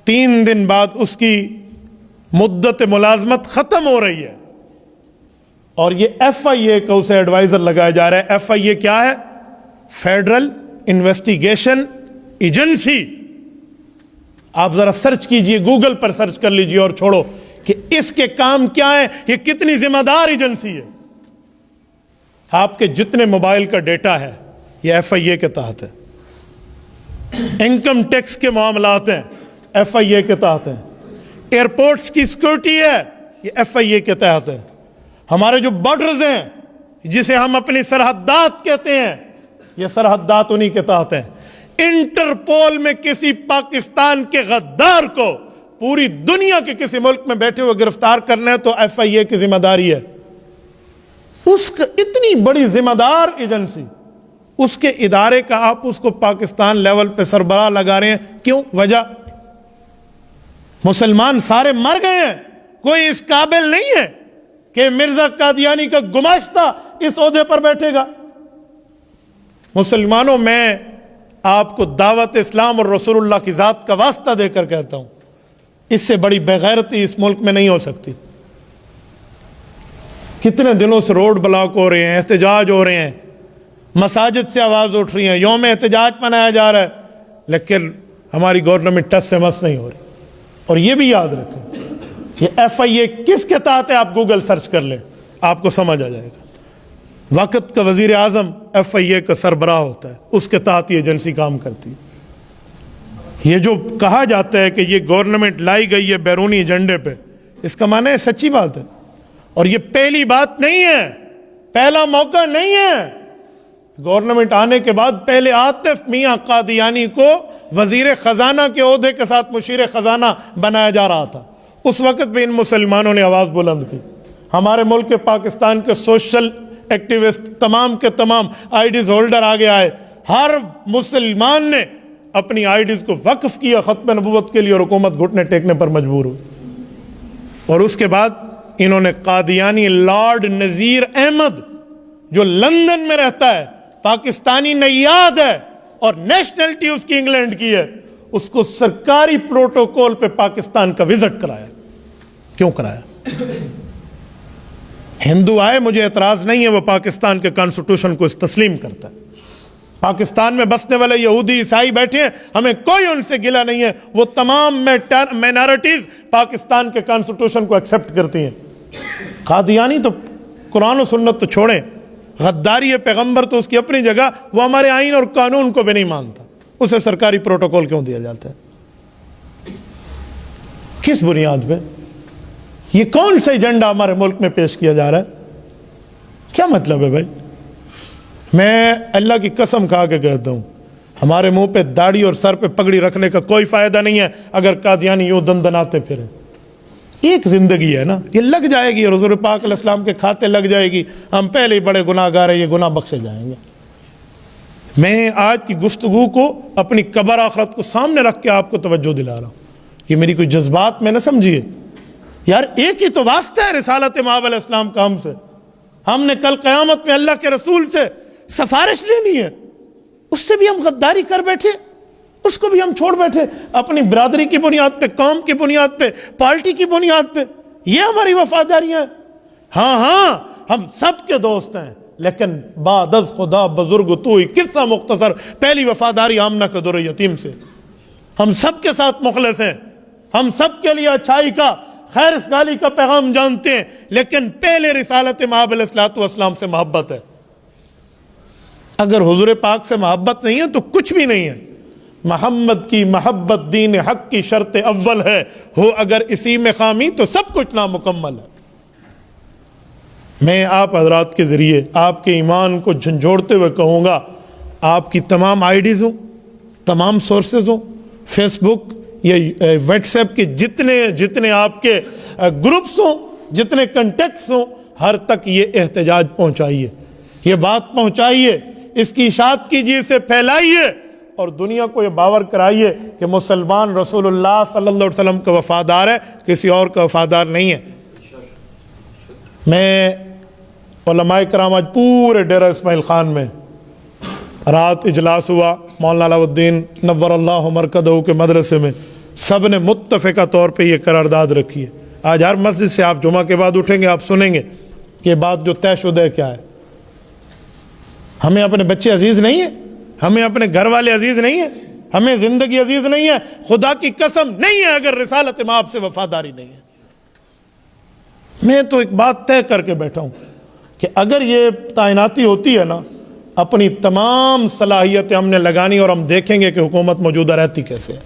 3 دن بعد اس کی مدت ملازمت ختم ہو رہی ہے اور یہ ایف آئی اے کا اسے ایڈوائزر لگایا جا رہا ہے. ایف آئی اے کیا ہے؟ Federal investigation agency. آپ ذرا سرچ کیجئے، گوگل پر سرچ کر لیجئے اور چھوڑو کہ اس کے کام کیا ہے، یہ کتنی ذمہ دار ایجنسی ہے. آپ کے جتنے موبائل کا ڈیٹا ہے یہ ایف آئی اے کے تحت ہے. انکم ٹیکس کے معاملات ہیں، ایف آئی اے کے تحت ہیں. ایئرپورٹس کی سیکورٹی ہے، یہ ایف آئی اے کے تحت ہے. ہمارے جو بارڈرز ہیں جسے ہم اپنی سرحدات کہتے ہیں، یہ سرحدات انہی کے تحت ہیں. انٹرپول میں کسی پاکستان کے غدار کو پوری دنیا کے کسی ملک میں بیٹھے ہوئے گرفتار کرنا ہے تو ایف آئی اے کی ذمہ داری ہے. اس کا اتنی بڑی ذمہ دار ایجنسی، اس کے ادارے کا آپ اس کو پاکستان لیول پہ سربراہ لگا رہے ہیں. کیوں؟ وجہ مسلمان سارے مر گئے ہیں، کوئی اس قابل نہیں ہے کہ مرزا قادیانی کا گماشتہ اس عہدے پر بیٹھے گا. مسلمانوں، میں آپ کو دعوت اسلام اور رسول اللہ کی ذات کا واسطہ دے کر کہتا ہوں، اس سے بڑی بےغیرتی اس ملک میں نہیں ہو سکتی. کتنے دنوں سے روڈ بلاک ہو رہے ہیں، احتجاج ہو رہے ہیں، مساجد سے آواز اٹھ رہی ہیں، یوم احتجاج منایا جا رہا ہے، لیکن ہماری گورنمنٹ ٹس سے مس نہیں ہو رہی. اور یہ بھی یاد رکھیں، یہ ایف آئی اے کس کے تحت ہے؟ آپ گوگل سرچ کر لیں، آپ کو سمجھ آ جائے گا. وقت کا وزیر اعظم ایف آئی اے کا سربراہ ہوتا ہے، اس کے تحت یہ ایجنسی کام کرتی ہے. یہ جو کہا جاتا ہے کہ یہ گورنمنٹ لائی گئی ہے بیرونی ایجنڈے پہ، اس کا معنی ہے سچی بات ہے. اور یہ پہلی بات نہیں ہے، پہلا موقع نہیں ہے. گورنمنٹ آنے کے بعد پہلے عاطف میاں قادیانی کو وزیر خزانہ کے عہدے کے ساتھ مشیر خزانہ بنایا جا رہا تھا. اس وقت بھی ان مسلمانوں نے آواز بلند کی. ہمارے ملک کے پاکستان کے سوشل ایکٹیوسٹ تمام کے تمام آئی ڈیز ہولڈر آگے آئے. ہر مسلمان نے اپنی آئی ڈیز کو وقف کیا ختم نبوت کے لیے اور حکومت گھٹنے ٹیکنے پر مجبور ہوئی. اور اس کے بعد انہوں نے قادیانی لارڈ نذیر احمد جو لندن میں رہتا ہے، پاکستانی نیاد ہے اور نیشنلٹی اس کی انگلینڈ کی ہے، اس کو سرکاری پروٹوکول پہ پاکستان کا وزٹ کرایا. کیوں کرایا؟ ہندو آئے، مجھے اعتراض نہیں ہے، وہ پاکستان کے کانسٹیٹیوشن کو تسلیم کرتا ہے، پاکستان میں بسنے والے یہودی عیسائی بیٹھے ہیں، ہمیں کوئی ان سے گلہ نہیں ہے، وہ تمام مائنارٹیز پاکستان کے کانسٹیٹیوشن کو ایکسیپٹ کرتی ہیں۔ قادیانی تو قرآن و سنت تو چھوڑیں، غداری پیغمبر تو اس کی اپنی جگہ، وہ ہمارے آئین اور قانون کو بھی نہیں مانتا، اسے سرکاری پروٹوکول کیوں دیا جاتا ہے؟ کس بنیاد پہ؟ یہ کون سا ایجنڈا ہمارے ملک میں پیش کیا جا رہا ہے؟ کیا مطلب ہے بھائی؟ میں اللہ کی قسم کھا کے کہتا ہوں، ہمارے منہ پہ داڑھی اور سر پہ پگڑی رکھنے کا کوئی فائدہ نہیں ہے اگر قادیانی یوں دندناتے پھریں۔ ایک زندگی ہے نا، یہ لگ جائے گی اور حضور پاک علیہ السلام کے کھاتے لگ جائے گی، ہم پہلے ہی بڑے گناہ گار ہیں، یہ گناہ بخشے جائیں گے۔ میں آج کی گفتگو کو اپنی قبر آخرت کو سامنے رکھ کے آپ کو توجہ دلا رہا ہوں، یہ میری کوئی جذبات میں نہ سمجھیے یار، ایک ہی تو واسطہ ہے رسالت مآب علیہ السلام کا ہم سے، ہم نے کل قیامت میں اللہ کے رسول سے سفارش لینی ہے، اس سے بھی ہم غداری کر بیٹھے، اس کو بھی ہم چھوڑ بیٹھے اپنی برادری کی بنیاد پہ، قوم کی بنیاد پہ، پارٹی کی بنیاد پہ، یہ ہماری وفاداریاں ہیں۔ ہاں ہم سب کے دوست ہیں، لیکن بعد از خدا بزرگ تو ہی، قصہ مختصر، پہلی وفاداری آمنہ کے در یتیم سے، ہم سب کے ساتھ مخلص ہیں، ہم سب کے لیے اچھائی کا، خیر اسگالی کا پیغام جانتے ہیں، لیکن پہلے رسالت مآب علیہ السلام سے محبت ہے۔ اگر حضور پاک سے محبت نہیں ہے تو کچھ بھی نہیں ہے۔ محمد کی محبت دین حق کی شرط اول ہے، ہو اگر اسی میں خامی تو سب کچھ نامکمل ہے۔ میں آپ حضرات کے ذریعے آپ کے ایمان کو جھنجھوڑتے ہوئے کہوں گا، آپ کی تمام آئی ڈیز ہوں، تمام سورسز ہوں، فیس بک یا واٹس ایپ کے جتنے آپ کے گروپس ہوں، جتنے کنٹیکٹس ہوں، ہر تک یہ احتجاج پہنچائیے، یہ بات پہنچائیے، اس کی اشاعت کیجیے، اسے پھیلائیے اور دنیا کو یہ باور کرائیے کہ مسلمان رسول اللہ صلی اللہ علیہ وسلم کا وفادار ہے، کسی اور کا وفادار نہیں ہے۔ میں علماء کرام آج پورے ڈیرہ اسماعیل خان میں رات اجلاس ہوا، مولانا علاء الدین نور اللہ مرکزہ کے مدرسے میں، سب نے متفقہ طور پہ یہ قرارداد رکھی ہے۔ آج ہر مسجد سے آپ جمعہ کے بعد اٹھیں گے، آپ سنیں گے کہ یہ بات جو طے شدہ ہے کیا ہے۔ ہمیں اپنے بچے عزیز نہیں ہیں، ہمیں اپنے گھر والے عزیز نہیں ہیں، ہمیں زندگی عزیز نہیں ہے، خدا کی قسم نہیں ہے اگر رسالت مآب سے وفاداری نہیں ہے۔ میں تو ایک بات طے کر کے بیٹھا ہوں کہ اگر یہ تعیناتی ہوتی ہے نا، اپنی تمام صلاحیتیں ہم نے لگانی اور ہم دیکھیں گے کہ حکومت موجودہ رہتی کیسے ہے۔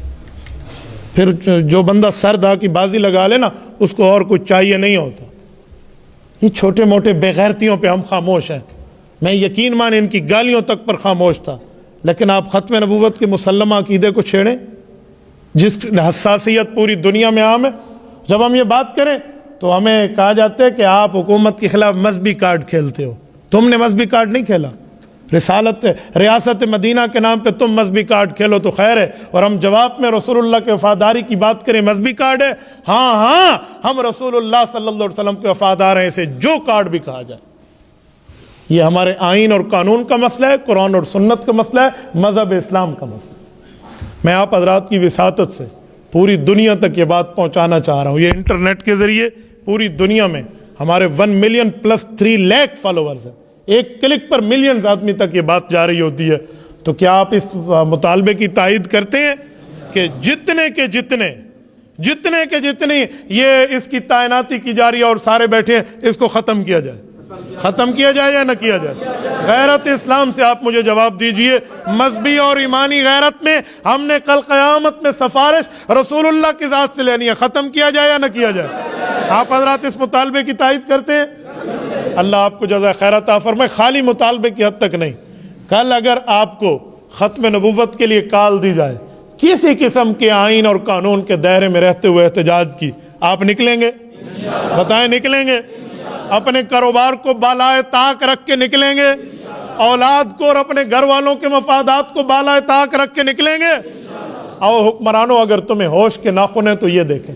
پھر جو بندہ سر دھا کی بازی لگا لے نا، اس کو اور کچھ چاہیے نہیں ہوتا۔ یہ چھوٹے موٹے بے غیرتیوں پہ ہم خاموش ہیں، میں یقین مانے ان کی گالیوں تک پر خاموش تھا، لیکن آپ ختم نبوت کے مسلمہ عقیدے کو چھیڑیں، جس حساسیت پوری دنیا میں عام ہے۔ جب ہم یہ بات کریں تو ہمیں کہا جاتا ہے کہ آپ حکومت کے خلاف مذہبی کارڈ کھیلتے ہو۔ تم نے مذہبی کارڈ نہیں کھیلا، ریاست مدینہ کے نام پہ تم مذہبی کارڈ کھیلو تو خیر ہے، اور ہم جواب میں رسول اللہ کے وفاداری کی بات کریں، مذہبی کارڈ ہے؟ ہاں ہم رسول اللہ صلی اللہ علیہ وسلم کے وفادار ہیں، اسے جو کارڈ بھی کہا جائے۔ یہ ہمارے آئین اور قانون کا مسئلہ ہے، قرآن اور سنت کا مسئلہ ہے، مذہب اسلام کا مسئلہ ہے۔ میں آپ حضرات کی وساطت سے پوری دنیا تک یہ بات پہنچانا چاہ رہا ہوں۔ یہ انٹرنیٹ کے ذریعے پوری دنیا میں ہمارے 1 ملین پلس 3 لاکھ فالوورز ہیں، ایک کلک پر ملینز آدمی تک یہ بات جا رہی ہوتی ہے۔ تو کیا آپ اس مطالبے کی تائید کرتے ہیں کہ جتنے کے جتنے یہ اس کی تعیناتی کی جا رہی ہے اور سارے بیٹھے ہیں، اس کو ختم کیا جائے یا نہ کیا جائے؟ غیرت اسلام سے آپ مجھے جواب دیجئے، مذہبی اور ایمانی غیرت میں ہم نے کل قیامت میں سفارش رسول اللہ کی ذات سے لینی ہے، ختم کیا جائے یا نہ کیا جائے؟ آپ حضرات اس مطالبے کی تائید کرتے ہیں؟ اللہ آپ کو جزائے خیر عطا فرمائے۔ خالی مطالبے کی حد تک نہیں، کل اگر آپ کو ختم نبوت کے لیے کال دی جائے، کسی قسم کے آئین اور قانون کے دائرے میں رہتے ہوئے احتجاج کی، آپ نکلیں گے؟ بتائیں، نکلیں گے؟ اپنے کاروبار کو بالائے طاق رکھ کے نکلیں گے؟ اولاد کو اور اپنے گھر والوں کے مفادات کو بالائے طاق رکھ کے نکلیں گے؟ آؤ حکمرانوں، اگر تمہیں ہوش کے ناخن ہیں تو یہ دیکھیں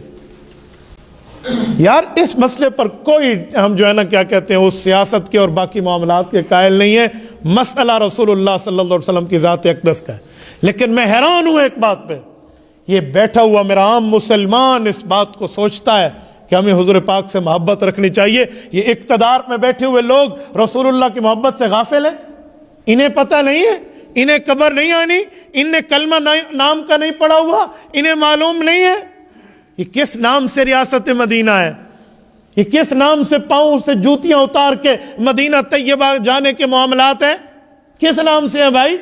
یار، اس مسئلے پر کوئی ہم جو ہے نا کیا کہتے ہیں، اس سیاست کے اور باقی معاملات کے قائل نہیں ہے، مسئلہ رسول اللہ صلی اللہ علیہ وسلم کی ذات اقدس کا ہے۔ لیکن میں حیران ہوں ایک بات پہ، یہ بیٹھا ہوا میرا عام مسلمان اس بات کو سوچتا ہے کہ ہمیں حضور پاک سے محبت رکھنی چاہیے، یہ اقتدار میں بیٹھے ہوئے لوگ رسول اللہ کی محبت سے غافل ہیں؟ انہیں پتہ نہیں ہے انہیں قبر نہیں آنی, انہیں کلمہ نام کا نہیں پڑھا ہوا, انہیں معلوم نہیں ہے یہ کس نام سے ریاست مدینہ ہے, یہ کس نام سے پاؤں سے جوتیاں اتار کے مدینہ طیبہ جانے کے معاملات ہیں, کس نام سے ہیں بھائی؟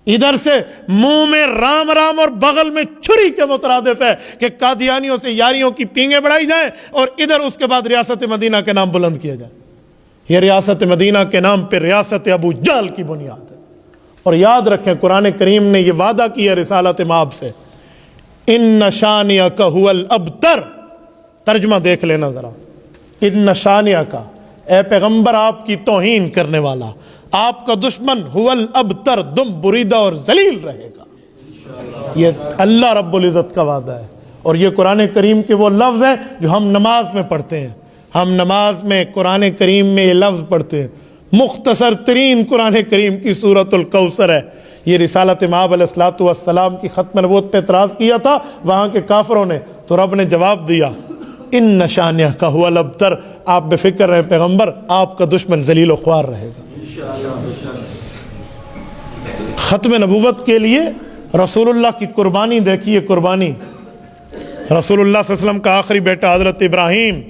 ادھر سے منہ میں رام رام اور بغل میں چھری کے مترادف ہے کہ قادیانیوں سے یاریوں کی پینگیں بڑھائی جائیں, اور ادھر اس کے بعد ریاست مدینہ کے نام بلند کیا جائے. یہ ریاست مدینہ کے نام پہ ریاست ابو جہل کی بنیاد ہے. اور یاد رکھیں قرآن کریم نے یہ وعدہ کیا رسالت مآب سے, ان شانئک ھو الابتر. ترجمہ دیکھ لینا ذرا, ان شانئک, اے پیغمبر آپ کی توہین کرنے والا, آپ کا دشمن, ھو الابتر, دم بریدہ اور ذلیل رہے گا. یہ اللہ رب العزت کا وعدہ ہے, اور یہ قرآن کریم کے وہ لفظ ہیں جو ہم نماز میں پڑھتے ہیں. ہم نماز میں قرآن کریم میں یہ لفظ پڑھتے ہیں. مختصر ترین قرآن کریم کی سورۃ الکوثر ہے. یہ رسالت مآب علیہ الصلوۃ والسلام کی ختم نبوت پہ اعتراض کیا تھا وہاں کے کافروں نے, تو رب نے جواب دیا, ان شانئک ھو الابتر, آپ بے فکر رہیں پیغمبر, آپ کا دشمن ذلیل و خوار رہے گا. ختم نبوت کے لیے رسول اللہ کی قربانی دیکھیے, قربانی. رسول اللہ صلی اللہ علیہ وسلم کا آخری بیٹا حضرت ابراہیم,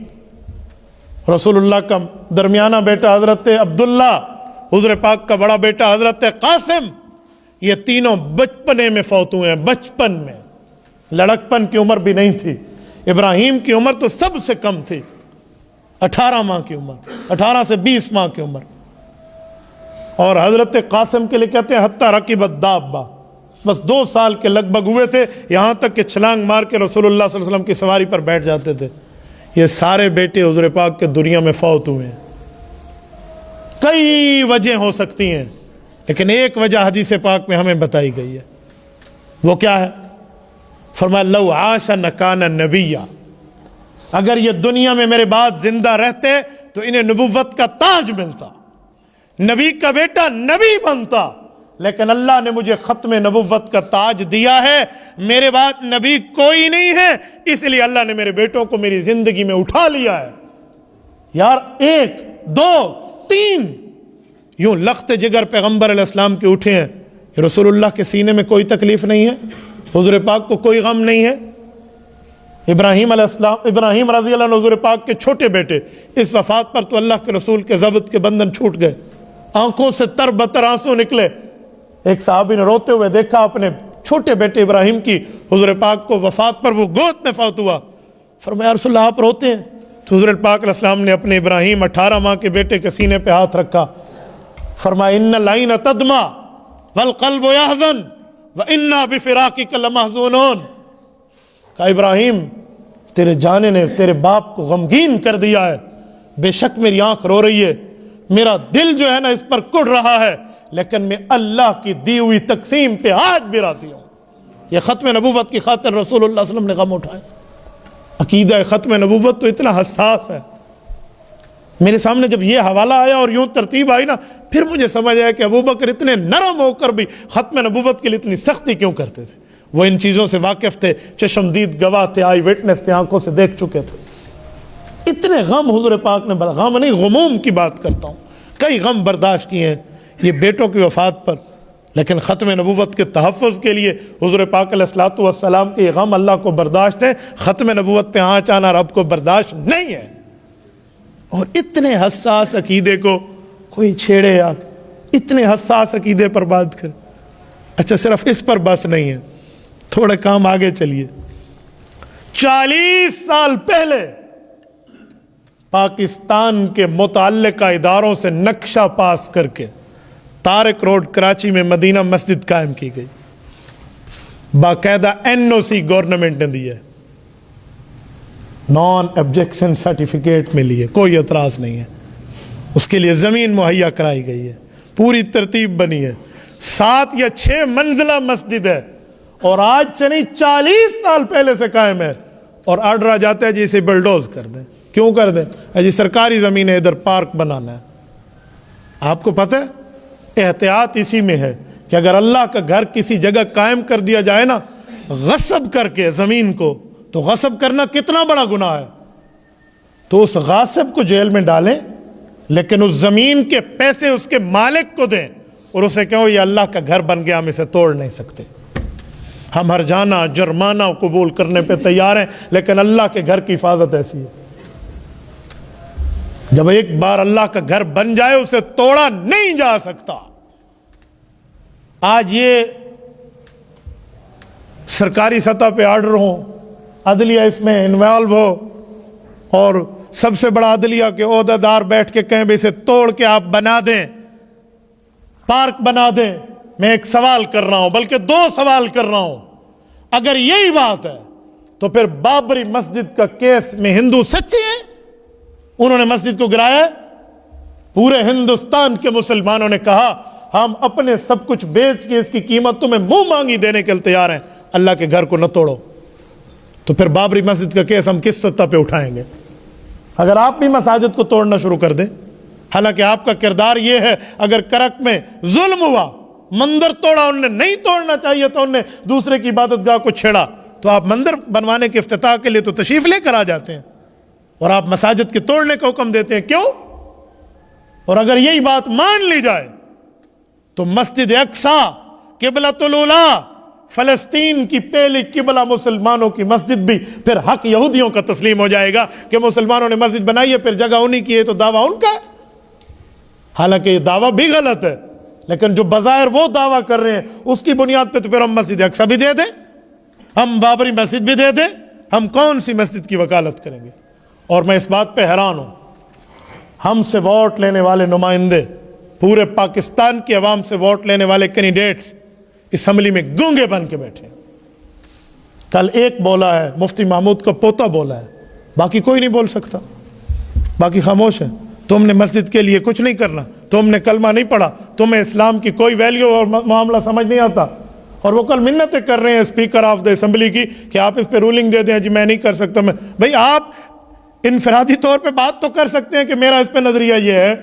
رسول اللہ کا درمیانہ بیٹا حضرت عبداللہ, حضور پاک کا بڑا بیٹا حضرت قاسم, یہ تینوں بچپنے میں فوت ہوئے ہیں. بچپن میں, لڑکپن کی عمر بھی نہیں تھی. ابراہیم کی عمر تو سب سے کم تھی, 18 ماہ کی عمر, 18 سے 20 ماہ کی عمر. اور حضرت قاسم کے لیے کہتے ہیں حتی رکبت الدابہ, بس 2 سال کے لگ بھگ ہوئے تھے, یہاں تک کہ چھلانگ مار کے رسول اللہ صلی اللہ علیہ وسلم کی سواری پر بیٹھ جاتے تھے. یہ سارے بیٹے حضور پاک کے دنیا میں فوت ہوئے ہیں. کئی وجہ ہو سکتی ہیں, لیکن ایک وجہ حدیث پاک میں ہمیں بتائی گئی ہے. وہ کیا ہے؟ فرمایا لو عاش لکان نبیا, اگر یہ دنیا میں میرے بعد زندہ رہتے تو انہیں نبوت کا تاج ملتا, نبی کا بیٹا نبی بنتا. لیکن اللہ نے مجھے ختم نبوت کا تاج دیا ہے, میرے بعد نبی کوئی نہیں ہے, اس لیے اللہ نے میرے بیٹوں کو میری زندگی میں اٹھا لیا ہے. یار 1 2 3 یوں لخت جگر پیغمبر علیہ السلام کے اٹھے ہیں. رسول اللہ کے سینے میں کوئی تکلیف نہیں ہے, حضور پاک کو کوئی غم نہیں ہے. ابراہیم علیہ السلام, ابراہیم رضی اللہ عنہ حضور پاک کے چھوٹے بیٹے, اس وفات پر تو اللہ کے رسول کے ضبط کے بندھن چھوٹ گئے, آنکھوں سے تر بتر آنسو نکلے. ایک صحابی نے روتے ہوئے دیکھا اپنے چھوٹے بیٹے ابراہیم کی, حضور پاک کو وفات پر وہ گود میں فوت ہوا. فرمایا رسول اللہ آپ روتے ہیں؟ تو حضور پاک علیہ السلام نے اپنے ابراہیم 18 ماہ کے بیٹے کے سینے پہ ہاتھ رکھا. فرمایا ان العین تدمع والقلب یحزن وانا بفراقک لمحزونون. کہا ابراہیم تیرے جانے نے تیرے باپ کو غمگین کر دیا ہے, بے شک میری آنکھ رو رہی ہے, میرا دل جو ہے نا اس پر کڑ رہا ہے, لیکن میں اللہ کی دی ہوئی تقسیم پہ آج بھی راضی ہوں. یہ ختم نبوت کی خاطر رسول اللہ صلی اللہ علیہ وسلم نے غم اٹھائے. عقیدہ ختم نبوت تو اتنا حساس ہے. میرے سامنے جب یہ حوالہ آیا اور یوں ترتیب آئی نا, پھر مجھے سمجھ آیا کہ ابوبکر اتنے نرم ہو کر بھی ختم نبوت کے لیے اتنی سختی کیوں کرتے تھے. وہ ان چیزوں سے واقف تھے, چشمدید گواہ تھے, آئی وٹنس تھے, آنکھوں سے دیکھ چکے تھے. اتنے غم حضور پاک نے, غم نہیں غموم کی بات کرتا ہوں, کئی غم برداشت کیے ہیں یہ بیٹوں کی وفات پر, لیکن ختم نبوت کے تحفظ کے لیے حضور پاک علیہ الصلوۃ والسلام کے یہ غم اللہ کو برداشت ہے, ختم نبوت پہ آنچ آنا رب کو برداشت نہیں ہے. اور اتنے حساس عقیدے کو کوئی چھیڑے یار, اتنے حساس عقیدے پر بات کر. اچھا صرف اس پر بس نہیں ہے, تھوڑے کام آگے چلیے. 40 سال پہلے پاکستان کے متعلقہ اداروں سے نقشہ پاس کر کے طارق روڈ کراچی میں مدینہ مسجد قائم کی گئی. باقاعدہ NOC گورنمنٹ نے دی ہے, نان آبجیکشن سرٹیفکیٹ ملی ہے, کوئی اعتراض نہیں ہے. اس کے لیے زمین مہیا کرائی گئی ہے, پوری ترتیب بنی ہے, 7 یا 6 منزلہ مسجد ہے, اور آج سے نہیں 40 سال پہلے سے قائم ہے. اور آرڈر آ جاتا ہے جی اسے بلڈوز کر دیں. کیوں کر دیں؟ جی سرکاری زمین ہے, ادھر پارک بنانا ہے. آپ کو پتہ ہے احتیاط اسی میں ہے کہ اگر اللہ کا گھر کسی جگہ قائم کر دیا جائے نا غصب کر کے زمین کو, تو غصب کرنا کتنا بڑا گناہ ہے. تو اس غاصب کو جیل میں ڈالیں, لیکن اس زمین کے پیسے اس کے مالک کو دیں, اور اسے کہو یہ اللہ کا گھر بن گیا، ہم اسے توڑ نہیں سکتے، ہم ہر جانا جرمانہ قبول کرنے پہ تیار ہیں، لیکن اللہ کے گھر کی حفاظت ایسی ہے، جب ایک بار اللہ کا گھر بن جائے اسے توڑا نہیں جا سکتا۔ آج یہ سرکاری سطح پہ آرڈر ہوں، عدلیہ اس میں انوالو ہو، اور سب سے بڑا عدلیہ کے عہدہ دار بیٹھ کے کہیں اسے توڑ کے آپ بنا دیں، پارک بنا دیں۔ میں ایک سوال کر رہا ہوں، بلکہ دو سوال کر رہا ہوں، اگر یہی بات ہے تو پھر بابری مسجد کا کیس میں ہندو سچے ہیں؟ انہوں نے مسجد کو گرایا، پورے ہندوستان کے مسلمانوں نے کہا ہم اپنے سب کچھ بیچ کے اس کی قیمت تمہیں منہ مانگی دینے کے لیے تیار ہیں، اللہ کے گھر کو نہ توڑو۔ تو پھر بابری مسجد کا کیس ہم کس سطح پہ اٹھائیں گے؟ اگر آپ بھی مساجد کو توڑنا شروع کر دیں، حالانکہ آپ کا کردار یہ ہے، اگر کرک میں ظلم ہوا، مندر توڑا، انہوں نے نہیں توڑنا چاہیے تو انہوں نے دوسرے کی عبادت گاہ کو چھیڑا، تو آپ مندر بنوانے کے افتتاح کے لیے تو تشریف لے کر آ جاتے ہیں، اور آپ مساجد کے توڑنے کا حکم دیتے ہیں، کیوں؟ اور اگر یہی بات مان لی جائے تو مسجد اقصی قبلۃ الاولیٰ، فلسطین کی پہلی قبلہ مسلمانوں کی مسجد بھی پھر حق یہودیوں کا تسلیم ہو جائے گا کہ مسلمانوں نے مسجد بنائی ہے، پھر جگہ انہی کی ہے تو دعویٰ ان کا ہے۔ حالانکہ یہ دعویٰ بھی غلط ہے، لیکن جو بظاہر وہ دعویٰ کر رہے ہیں اس کی بنیاد پہ تو پھر ہم مسجد اقصی بھی دے دیں، ہم بابری مسجد بھی دے دیں، ہم کون سی مسجد کی وکالت کریں گے؟ اور میں اس بات پہ حیران ہوں، ہم سے ووٹ لینے والے نمائندے، پورے پاکستان کی عوام سے ووٹ لینے والے کینڈیڈیٹس اسمبلی میں گونگے بن کے بیٹھے ہیں۔ کل ایک بولا ہے، مفتی محمود کا پوتا بولا ہے، باقی کوئی نہیں بول سکتا، باقی خاموش ہے۔ تم نے مسجد کے لیے کچھ نہیں کرنا، تم نے کلمہ نہیں پڑھا، تمہیں اسلام کی کوئی ویلیو اور معاملہ سمجھ نہیں آتا، اور وہ کل منتیں کر رہے ہیں اسپیکر آف دا اسمبلی کی کہ آپ اس پہ رولنگ دے دیں۔ جی میں نہیں کر سکتا، میں بھئی آپ انفرادی طور پہ بات تو کر سکتے ہیں کہ میرا اس پہ نظریہ یہ ہے،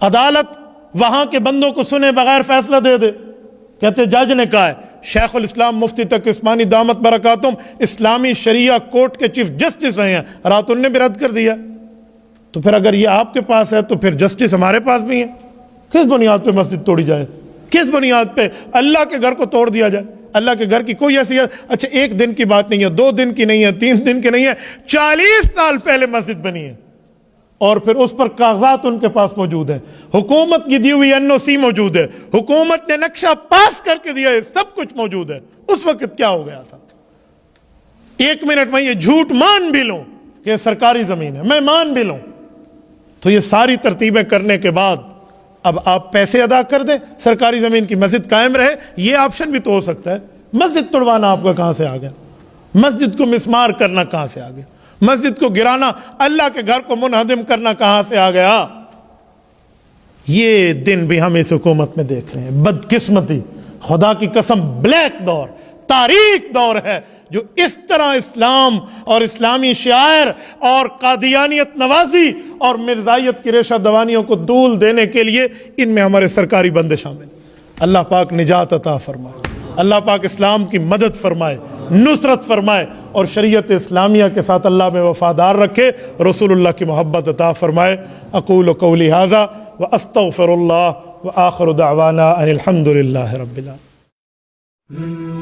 عدالت وہاں کے بندوں کو سنے بغیر فیصلہ دے دے۔ کہتے جج نے کہا ہے، شیخ الاسلام مفتی تقی عثمانی دامت برکاتہم اسلامی شریعہ کورٹ کے چیف جسٹس رہے ہیں، رات ان نے بھی رد کر دیا۔ تو پھر اگر یہ آپ کے پاس ہے تو پھر جسٹس ہمارے پاس بھی ہے۔ کس بنیاد پہ مسجد توڑی جائے؟ کس بنیاد پہ اللہ کے گھر کو توڑ دیا جائے؟ اللہ کے گھر کی کوئی ایسی، اچھا ایک دن کی بات نہیں ہے، 2 دن کی نہیں ہے، 3 دن کی نہیں ہے، 40 سال پہلے مسجد بنی ہے، اور پھر اس پر کاغذات ان کے پاس موجود ہیں، حکومت کی دی ہوئی NOC موجود ہے، حکومت نے نقشہ پاس کر کے دیا ہے، سب کچھ موجود ہے۔ اس وقت کیا ہو گیا تھا؟ 1 منٹ میں یہ جھوٹ مان بھی لوں کہ سرکاری زمین ہے، میں مان بھی لوں، تو یہ ساری ترتیبیں کرنے کے بعد اب آپ پیسے ادا کر دیں، سرکاری زمین کی مسجد قائم رہے، یہ آپشن بھی تو ہو سکتا ہے۔ مسجد توڑوانا آپ کا کہاں سے آ گیا؟ مسجد کو مسمار کرنا کہاں سے آ گیا؟ مسجد کو گرانا، اللہ کے گھر کو منہدم کرنا کہاں سے آ گیا؟ یہ دن بھی ہم اس حکومت میں دیکھ رہے ہیں۔ بدقسمتی، خدا کی قسم، بلیک دور، تاریک دور ہے جو اس طرح اسلام اور اسلامی شعائر اور قادیانیت نوازی اور مرزائیت کی ریشہ دوانیوں کو دول دینے کے لیے ان میں ہمارے سرکاری بندے شامل ہیں۔ اللہ پاک نجات عطا فرمائے، اللہ پاک اسلام کی مدد فرمائے، نصرت فرمائے، اور شریعت اسلامیہ کے ساتھ اللہ میں وفادار رکھے، رسول اللہ کی محبت عطا فرمائے۔ اقول قولی ھذا واستغفر اللہ وآخر دعوانا ان الحمد للہ رب العالمین۔